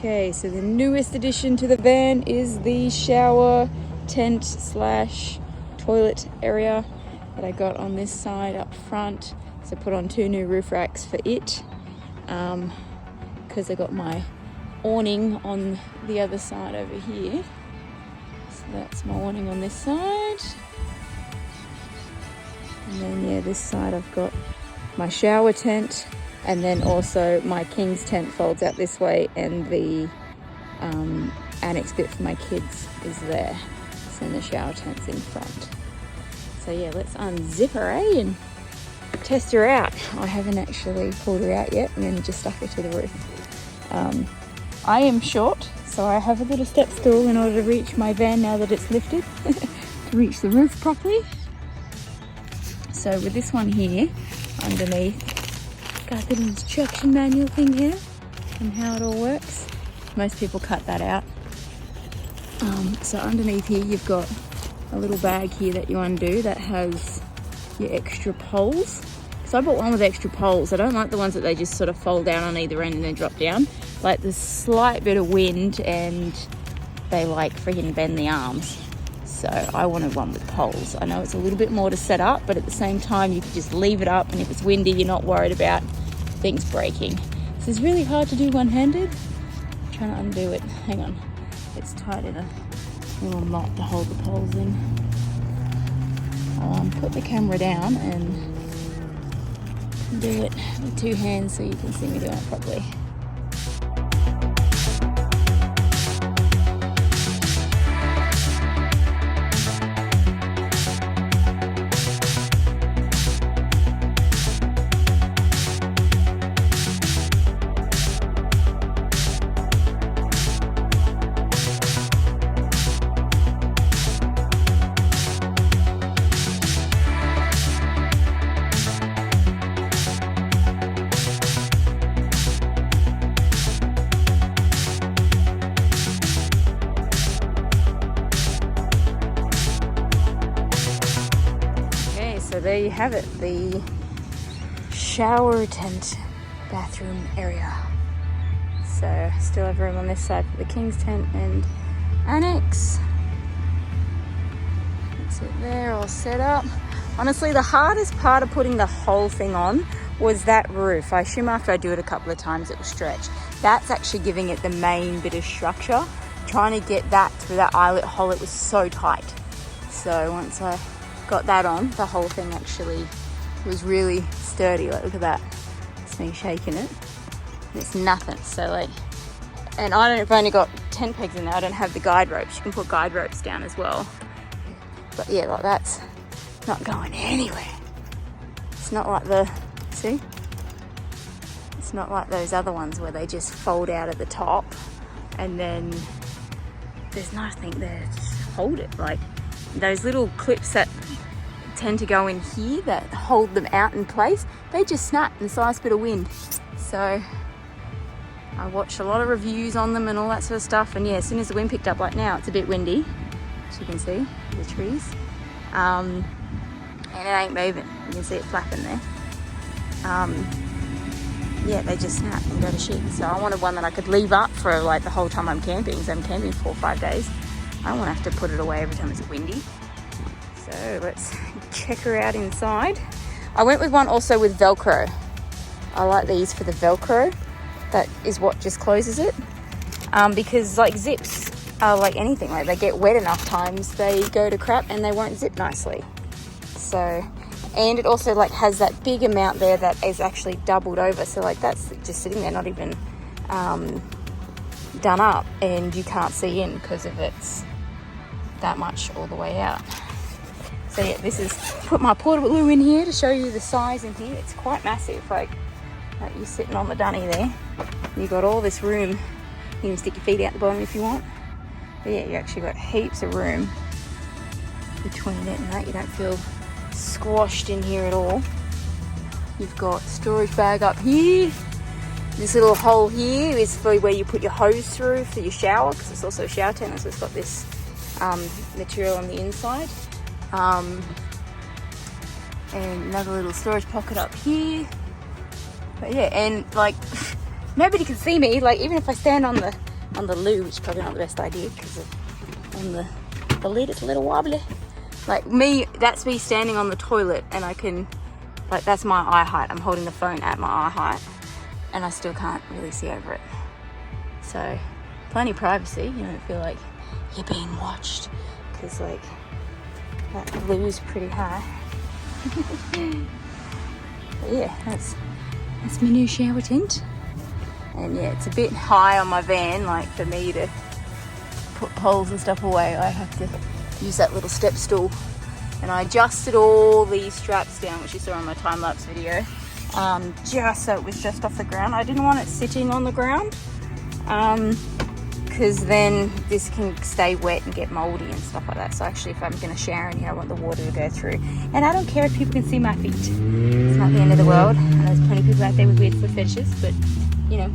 Okay, so the newest addition to the van is the shower tent slash toilet area that I got on this side up front. So I put on 2 new roof racks for it because I got my awning on the other side over here. So that's my awning on this side. And then yeah, this side I've got my shower tent, and then also my king's tent folds out this way, and the annex bit for my kids is there. So the shower tent's in front. So yeah, let's unzip her, and test her out. I haven't actually pulled her out yet. I'm going to just stuck her to the roof. I am short, so I have a little step stool in order to reach my van now that it's lifted to reach the roof properly. So with this one here underneath, got a little instruction manual thing here and how it all works. Most people cut that out. So underneath here you've got a little bag here that you undo that has your extra poles. So I bought one with extra poles. I don't like the ones that they just sort of fold down on either end and then drop down. Like the slight bit of wind and they like freaking bend the arms. So I wanted one with poles. I know it's a little bit more to set up, but at the same time you can just leave it up, and if it's windy you're not worried about things breaking. This is really hard to do one-handed. I'm trying to undo it. Hang on. It's tied in a little knot to hold the poles in. I'll put the camera down and do it with 2 hands so you can see me doing it properly. So there you have it, the shower tent bathroom area. So still have room on this side for the king's tent and annex. That's it there, all set up. Honestly, the hardest part of putting the whole thing on was that roof. I assume after I do it a couple of times it will stretch. That's actually giving it the main bit of structure. Trying to get that through that eyelet hole, it was so tight. So once I got that on, the whole thing actually was really sturdy. Like, look at that, it's me shaking it, it's nothing. So like, and I've only got 10 pegs in there. I don't have the guide ropes. You can put guide ropes down as well, but yeah, like that's not going anywhere. It's not like see, it's not like those other ones where they just fold out at the top and then there's nothing there to hold it. Like those little clips that tend to go in here that hold them out in place, they just snap in the slightest bit of wind. So I watched a lot of reviews on them and all that sort of stuff, and yeah, as soon as the wind picked up, like now it's a bit windy, as you can see, the trees, and it ain't moving. You can see it flapping there. Yeah, they just snap and go to shit. So I wanted one that I could leave up for like the whole time I'm camping, because I'm camping 4 or 5 days. I don't want to have to put it away every time it's windy. So let's check her out inside. I went with one also with Velcro. I like these for the Velcro. That is what just closes it. Because like zips are like anything, like they get wet enough times, they go to crap and they won't zip nicely. So, and it also like has that big amount there that is actually doubled over. So like that's just sitting there, not even done up, and you can't see in because of it's that much all the way out. So yeah, this is, put my portable loo in here to show you the size in here. It's quite massive. Like you're sitting on the dunny there, you've got all this room. You can stick your feet out the bottom if you want, but yeah, you actually got heaps of room between it and that. You don't feel squashed in here at all. You've got storage bag up here. This little hole here is for where you put your hose through for your shower, because it's also a shower tent, so it's got this material on the inside. And another little storage pocket up here. But yeah, and like nobody can see me. Like even if I stand on the on the loo, which is probably not the best idea because on the lid it's a little wobbly. Like me, that's me standing on the toilet and I can, like that's my eye height. I'm holding the phone at my eye height and I still can't really see over it. So plenty of privacy. You don't feel like you're being watched because like that loo's pretty high. But yeah, that's my new shower tent. And yeah, it's a bit high on my van, like for me to put poles and stuff away, I have to use that little step stool. And I adjusted all these straps down, which you saw in my time-lapse video, just so it was just off the ground. I didn't want it sitting on the ground, because then this can stay wet and get moldy and stuff like that. So actually, if I'm gonna shower in here, I want the water to go through. And I don't care if people can see my feet. It's not the end of the world. And there's plenty of people out there with weird foot fetishes, but you know,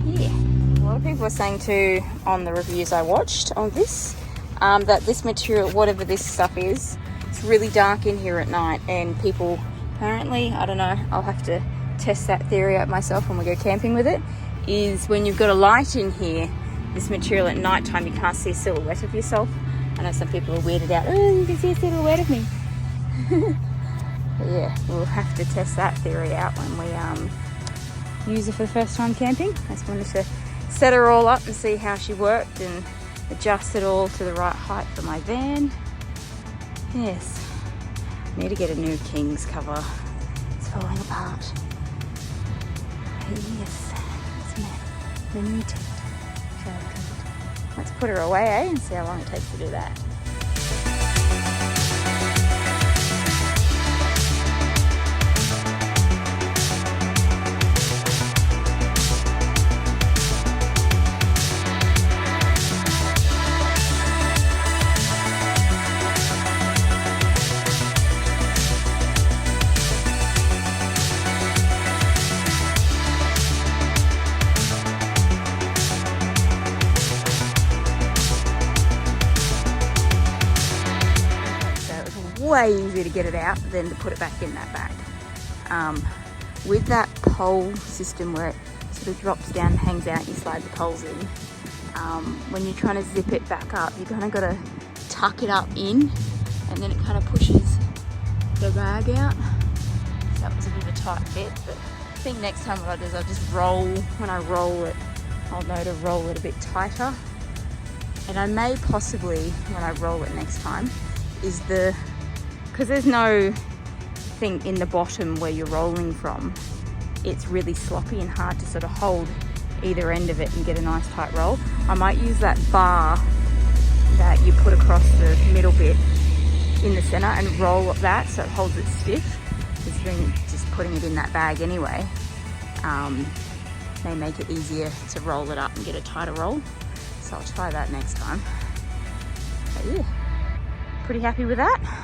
yeah. A lot of people were saying too on the reviews I watched on this, that this material, whatever this stuff is, it's really dark in here at night, and people apparently, I don't know, I'll have to test that theory out myself when we go camping with it, is when you've got a light in here, this material at night time, you can't see a silhouette of yourself. I know some people are weirded out, oh, you can see a silhouette of me. But yeah, we'll have to test that theory out when we use her for the first time camping. I just wanted to set her all up and see how she worked and adjust it all to the right height for my van. Yes, need to get a new King's cover. It's falling apart. Yes, it's my new tent. Let's put her away, eh, and see how long it takes to do that. Way easier to get it out than to put it back in that bag. With that pole system where it sort of drops down and hangs out and you slide the poles in, when you're trying to zip it back up, you kind of got to tuck it up in, and then it kind of pushes the bag out. So that was a bit of a tight bit, but I think next time what I'll do is I'll just roll, when I roll it, I'll know to roll it a bit tighter. And I may possibly, when I roll it next time, is because there's no thing in the bottom where you're rolling from, it's really sloppy and hard to sort of hold either end of it and get a nice tight roll. I might use that bar that you put across the middle bit in the center and roll that so it holds it stiff, considering just putting it in that bag anyway. May make it easier to roll it up and get a tighter roll. So I'll try that next time. But yeah, pretty happy with that.